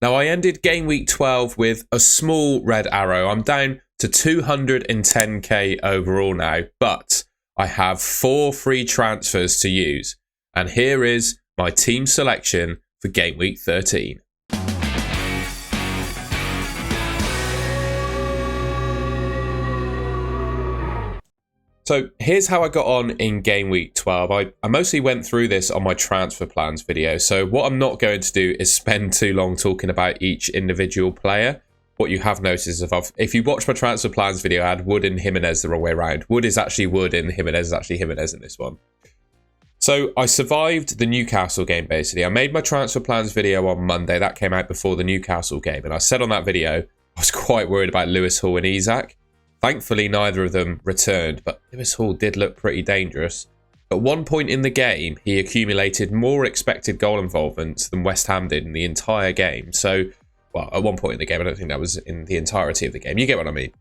Now, I ended game week 12 with a small red arrow. I'm down to 210k overall now, but I have 4 free transfers to use. And here is my team selection for game week 13. So here's how I got on in game week 12. I mostly went through this on my transfer plans video. So what I'm not going to do is spend too long talking about each individual player. What you have noticed is if you watch my transfer plans video, I had Wood and Jimenez the wrong way around. Wood is actually Wood and Jimenez is actually Jimenez in this one. So I survived the Newcastle game basically. I made my transfer plans video on Monday. That came out before the Newcastle game. And I said on that video, I was quite worried about Lewis Hall and Isak. Thankfully, neither of them returned, but Lewis Hall did look pretty dangerous. At one point in the game, he accumulated more expected goal involvement than West Ham did in the entire game. So, well, at one point in the game, I don't think that was in the entirety of the game. You get what I mean?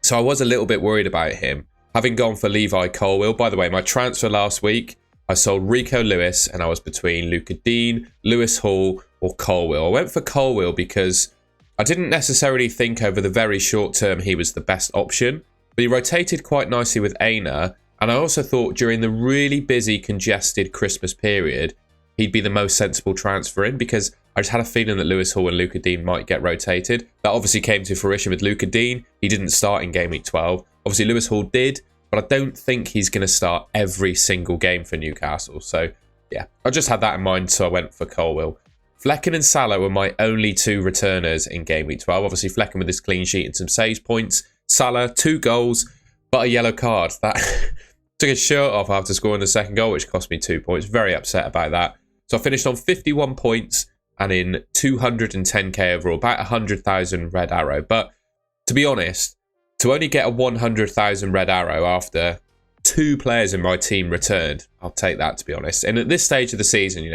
So I was a little bit worried about him. Having gone for Levi Colwill, by the way, my transfer last week, I sold Rico Lewis and I was between Luca Dean, Lewis Hall or Colwill. I went for Colwill because I didn't necessarily think over the very short term he was the best option, but he rotated quite nicely with Aina, and I also thought during the really busy, congested Christmas period, he'd be the most sensible transfer in because I just had a feeling that Lewis Hall and Luca Dean might get rotated. That obviously came to fruition with Luca Dean. He didn't start in game week 12. Obviously Lewis Hall did, but I don't think he's going to start every single game for Newcastle. So yeah, I just had that in mind, so I went for Colwill. Flecken and Salah were my only 2 returners in game week 12. Obviously, Flecken with his clean sheet and some saves points. Salah, 2 goals, but a yellow card. That took his shirt off after scoring the second goal, which cost me 2 points. Very upset about that. So I finished on 51 points and in 210k overall, about 100,000 red arrow. But to be honest, to only get a 100,000 red arrow after 2 players in my team returned, I'll take that, to be honest. And at this stage of the season,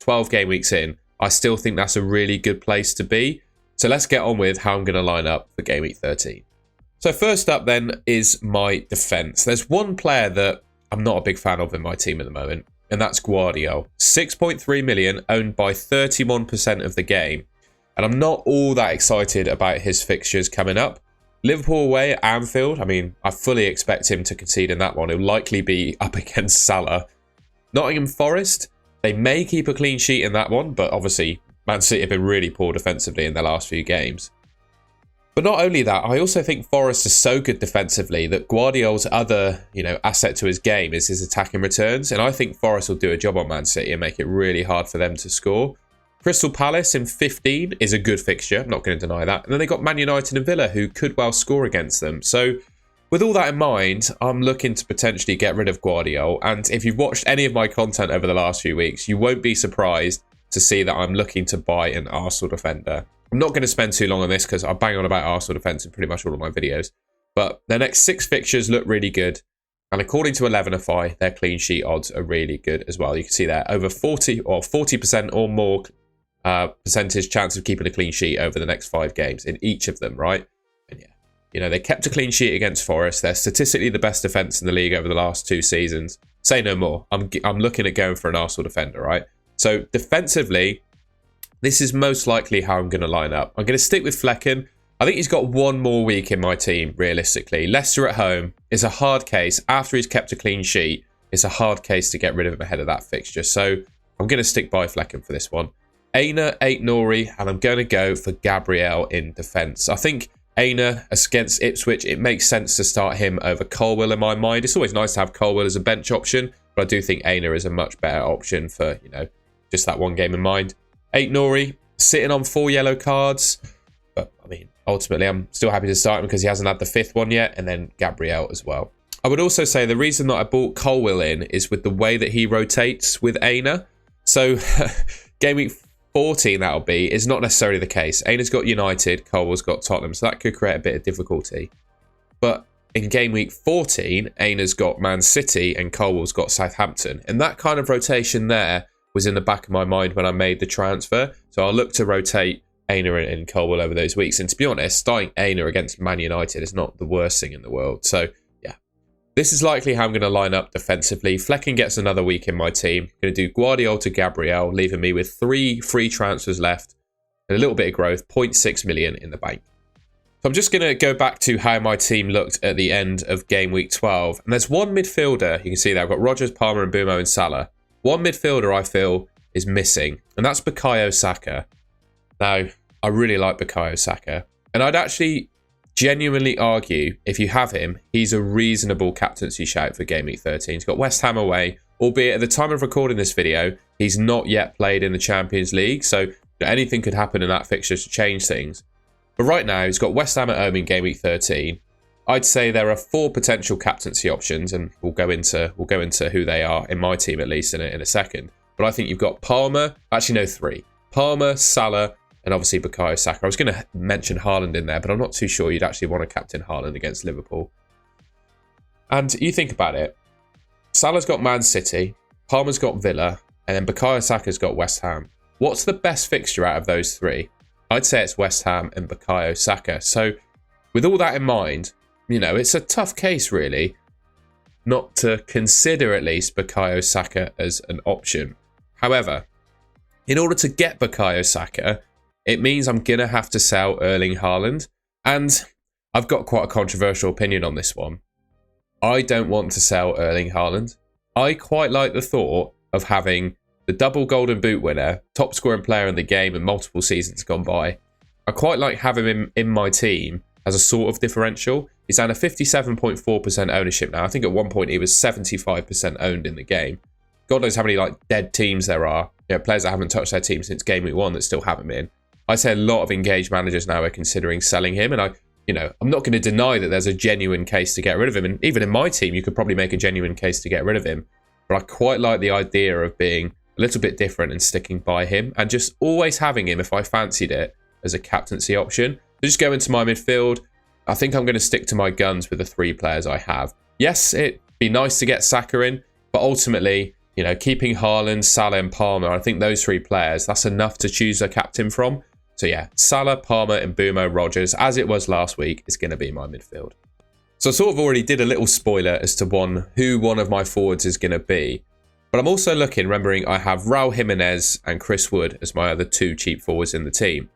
12 game weeks in, I still think that's a really good place to be. So let's get on with how I'm going to line up for game week 13. So first up then is my defence. There's one player that I'm not a big fan of in my team at the moment, and that's Guardiola. 6.3 million, owned by 31% of the game. And I'm not all that excited about his fixtures coming up. Liverpool away at Anfield, I fully expect him to concede in that one. He'll likely be up against Salah. Nottingham Forest, they may keep a clean sheet in that one, but obviously Man City have been really poor defensively in their last few games. But not only that, I also think Forest is so good defensively that Guardiola's other, asset to his game is his attacking returns. And I think Forest will do a job on Man City and make it really hard for them to score. Crystal Palace in 15 is a good fixture. I'm not going to deny that. And then they got Man United and Villa, who could well score against them. So with all that in mind, I'm looking to potentially get rid of Guardiola. And if you've watched any of my content over the last few weeks, you won't be surprised to see that I'm looking to buy an Arsenal defender. I'm not going to spend too long on this because I bang on about Arsenal defence in pretty much all of my videos. But their next 6 fixtures look really good. And according to 11FI, their clean sheet odds are really good as well. You can see there over 40% or more percentage chance of keeping a clean sheet over the next 5 games in each of them, right? And yeah, they kept a clean sheet against Forest. They're statistically the best defence in the league over the last 2 seasons. Say no more. I'm looking at going for an Arsenal defender, right? So defensively, this is most likely how I'm going to line up. I'm going to stick with Flecken. I think he's got 1 more week in my team, realistically. Leicester at home is a hard case. After he's kept a clean sheet, it's a hard case to get rid of him ahead of that fixture. So I'm going to stick by Flecken for this one. Aina, Aït-Nouri, and I'm going to go for Gabriel in defence. I think Aina against Ipswich, it makes sense to start him over Colwill in my mind. It's always nice to have Colwill as a bench option, but I do think Aina is a much better option for, just that one game in mind. Aït-Nouri, sitting on 4 yellow cards. But, ultimately, I'm still happy to start him because he hasn't had the 5th one yet. And then Gabriel as well. I would also say the reason that I bought Colwill in is with the way that he rotates with Aina. So, game week 14, that'll be, is not necessarily the case. Aina's got United, Colwill's got Tottenham. So, that could create a bit of difficulty. But in game week 14, Aina's got Man City and Colwill's got Southampton. And that kind of rotation there was in the back of my mind when I made the transfer. So I'll look to rotate Aina and Colwill over those weeks. And to be honest, starting Aina against Man United is not the worst thing in the world. So yeah, this is likely how I'm going to line up defensively. Flecken gets another week in my team. I'm going to do Guardiola to Gabriel, leaving me with 3 free transfers left. and a little bit of growth, 0.6 million in the bank. So I'm just going to go back to how my team looked at the end of game week 12. And there's one midfielder, you can see there, I've got Rodgers, Palmer, and Bumo and Salah. One midfielder I feel is missing, and that's Bukayo Saka. Now, I really like Bukayo Saka, and I'd actually genuinely argue, if you have him, he's a reasonable captaincy shout for game week 13. He's got West Ham away, albeit at the time of recording this video, he's not yet played in the Champions League, so anything could happen in that fixture to change things. But right now, he's got West Ham at home in game week 13. I'd say there are 4 potential captaincy options, and we'll go into who they are in my team at least in a second. But I think you've got Palmer, actually no, 3. Palmer, Salah, and obviously Bukayo Saka. I was going to mention Haaland in there, but I'm not too sure you'd actually want to captain Haaland against Liverpool. And you think about it, Salah's got Man City, Palmer's got Villa, and then Bukayo Saka's got West Ham. What's the best fixture out of those 3? I'd say it's West Ham and Bukayo Saka. So with all that in mind, you know, it's a tough case really not to consider at least Bukayo Saka as an option. However, in order to get Bukayo Saka, it means I'm going to have to sell Erling Haaland. And I've got quite a controversial opinion on this one. I don't want to sell Erling Haaland. I quite like the thought of having the double Golden Boot winner, top scoring player in the game in multiple seasons gone by. I quite like having him in my team as a sort of differential. He's down to 57.4% ownership now. I think at one point he was 75% owned in the game. God knows how many like dead teams there are. You know, players that haven't touched their team since game week 1 that still have him in. I'd say a lot of engaged managers now are considering selling him, and I'm not going to deny that there's a genuine case to get rid of him. And even in my team, you could probably make a genuine case to get rid of him. But I quite like the idea of being a little bit different and sticking by him and just always having him if I fancied it as a captaincy option. So just go into my midfield. I think I'm going to stick to my guns with the 3 players I have. Yes, it'd be nice to get Saka in, but ultimately, you know, keeping Haaland, Salah and Palmer, I think those 3 players, that's enough to choose a captain from. So yeah, Salah, Palmer and Bumo Rodgers, as it was last week, is going to be my midfield. So I sort of already did a little spoiler as to who one of my forwards is going to be. But I'm also looking, remembering I have Raul Jimenez and Chris Wood as my other 2 cheap forwards in the team.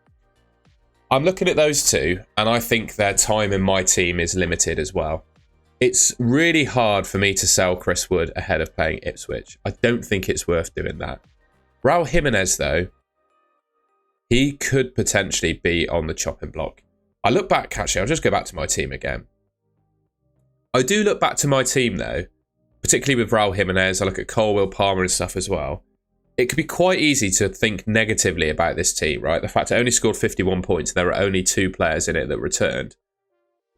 I'm looking at those 2, and I think their time in my team is limited as well. It's really hard for me to sell Chris Wood ahead of playing Ipswich. I don't think it's worth doing that. Raul Jimenez, though, he could potentially be on the chopping block. I look back, actually, I'll just go back to my team again. I do look back to my team, though, particularly with Raul Jimenez. I look at Colwill, Palmer and stuff as well. It could be quite easy to think negatively about this team, right? The fact it only scored 51 points, there were only 2 players in it that returned.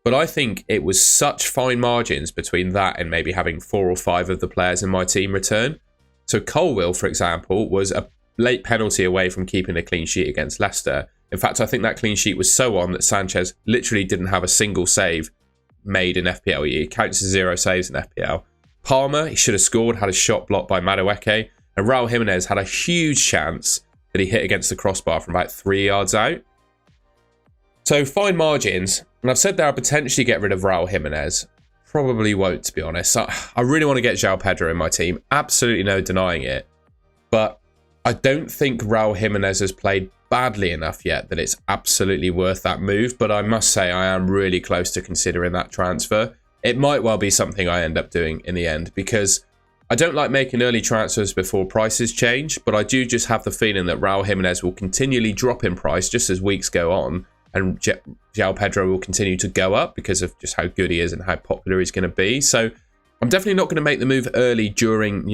But I think it was such fine margins between that and maybe having 4 or 5 of the players in my team return. So Colwill, for example, was a late penalty away from keeping a clean sheet against Leicester. In fact, I think that clean sheet was so on that Sanchez literally didn't have a single save made in FPL. He counts as 0 saves in FPL. Palmer, he should have scored, had a shot blocked by Madueke. And Raul Jimenez had a huge chance that he hit against the crossbar from about 3 yards out. So fine margins. And I've said there I'll potentially get rid of Raul Jimenez. Probably won't, to be honest. I really want to get João Pedro in my team. Absolutely no denying it. But I don't think Raul Jimenez has played badly enough yet that it's absolutely worth that move. But I must say I am really close to considering that transfer. It might well be something I end up doing in the end, because I don't like making early transfers before prices change, but I do just have the feeling that Raul Jimenez will continually drop in price just as weeks go on, and João Pedro will continue to go up because of just how good he is and how popular he's going to be. So I'm definitely not going to make the move early during,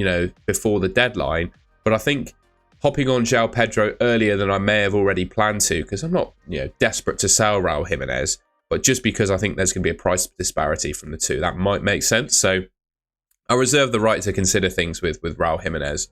before the deadline, but I think hopping on João Pedro earlier than I may have already planned to, because I'm not, desperate to sell Raul Jimenez, but just because I think there's going to be a price disparity from the 2, that might make sense. So I reserve the right to consider things with Raul Jimenez.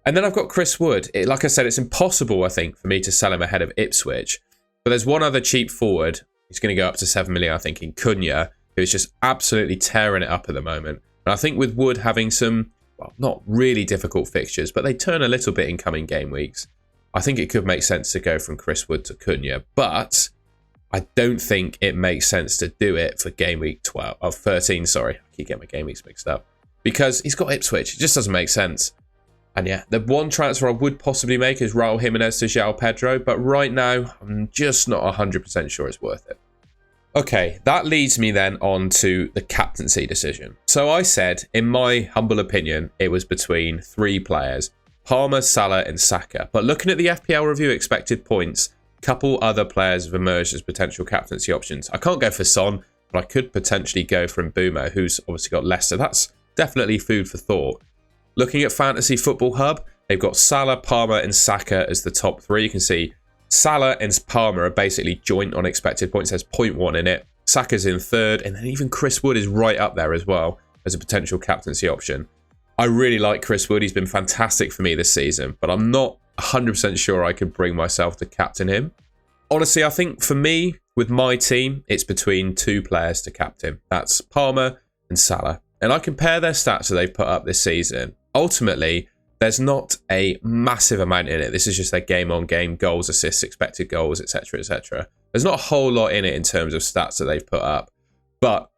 And then I've got Chris Wood. Like I said, it's impossible, I think, for me to sell him ahead of Ipswich. But there's one other cheap forward. He's going to go up to 7 million, I think, in Cunha, who's just absolutely tearing it up at the moment. And I think with Wood having some, well, not really difficult fixtures, but they turn a little bit in coming game weeks, I think it could make sense to go from Chris Wood to Cunha. But I don't think it makes sense to do it for game week 13, sorry. I keep getting my game weeks mixed up. Because he's got Ipswich. It just doesn't make sense. And yeah, the one transfer I would possibly make is Raul Jimenez to João Pedro, but right now, I'm just not 100% sure it's worth it. Okay, that leads me then on to the captaincy decision. So I said, in my humble opinion, it was between 3 players, Palmer, Salah and Saka. But looking at the FPL review expected points, a couple other players have emerged as potential captaincy options. I can't go for Son, but I could potentially go for Mbeumo, who's obviously got less. So that's definitely food for thought. Looking at Fantasy Football Hub, they've got Salah, Palmer and Saka as the top 3. You can see Salah and Palmer are basically joint on expected points. There's 0.1 in it. Saka's in 3rd, and then even Chris Wood is right up there as well as a potential captaincy option. I really like Chris Wood. He's been fantastic for me this season, but I'm not 100% sure I could bring myself to captain him. Honestly, I think for me, with my team, it's between 2 players to captain. That's Palmer and Salah. And I compare their stats that they've put up this season. Ultimately, there's not a massive amount in it. This is just their game-on-game goals, assists, expected goals, etc., etc. There's not a whole lot in it in terms of stats that they've put up. But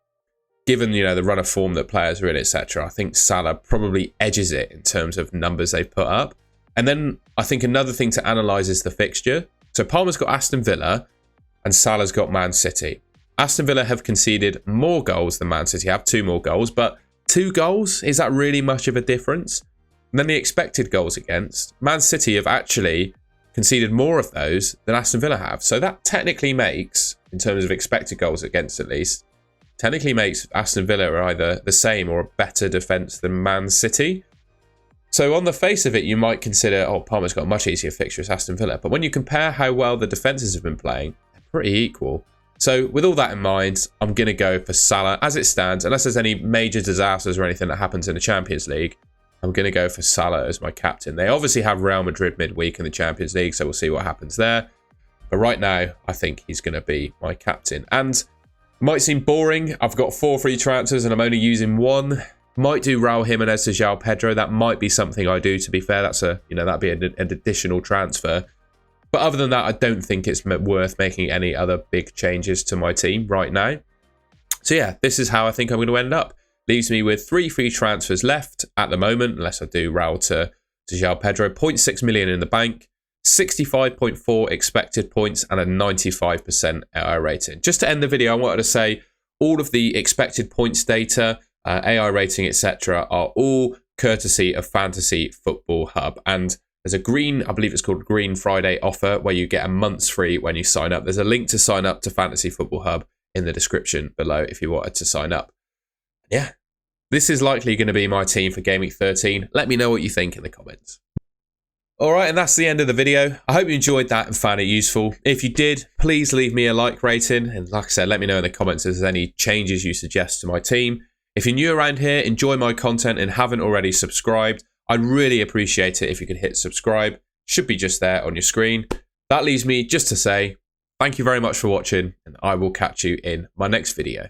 given, you know, the run of form that players are in, etc., I think Salah probably edges it in terms of numbers they've put up. And then I think another thing to analyse is the fixture. So Palmer's got Aston Villa and Salah's got Man City. Aston Villa have conceded more goals than Man City have, 2 more goals. But 2 goals, is that really much of a difference? And then the expected goals against, Man City have actually conceded more of those than Aston Villa have. So that technically makes, in terms of expected goals against at least, technically makes Aston Villa either the same or a better defence than Man City. So on the face of it, you might consider, oh, Palmer's got a much easier fixture as Aston Villa. But when you compare how well the defences have been playing, they're pretty equal. So with all that in mind, I'm going to go for Salah as it stands. Unless there's any major disasters or anything that happens in the Champions League, I'm going to go for Salah as my captain. They obviously have Real Madrid midweek in the Champions League, so we'll see what happens there. But right now, I think he's going to be my captain. And it might seem boring. I've got 4 free transfers and I'm only using 1. Might do Raul Jimenez to João Pedro. That might be something I do, to be fair. That's that'd be an additional transfer. But other than that, I don't think it's worth making any other big changes to my team right now. So yeah, this is how I think I'm going to end up. Leaves me with 3 free transfers left at the moment, unless I do Raul to João Pedro. 0.6 million in the bank, 65.4 expected points, and a 95% AI rating. Just to end the video, I wanted to say all of the expected points data, AI rating, etc., are all courtesy of Fantasy Football Hub. And there's a green, I believe it's called Green Friday offer, where you get a month's free when you sign up. There's a link to sign up to Fantasy Football Hub in the description below if you wanted to sign up. Yeah, this is likely going to be my team for Game Week 13. Let me know what you think in the comments. All right, and that's the end of the video. I hope you enjoyed that and found it useful. If you did, please leave me a like rating. And like I said, let me know in the comments if there's any changes you suggest to my team. If you're new around here, enjoy my content and haven't already subscribed, I'd really appreciate it if you could hit subscribe. Should be just there on your screen. That leaves me just to say thank you very much for watching, and I will catch you in my next video.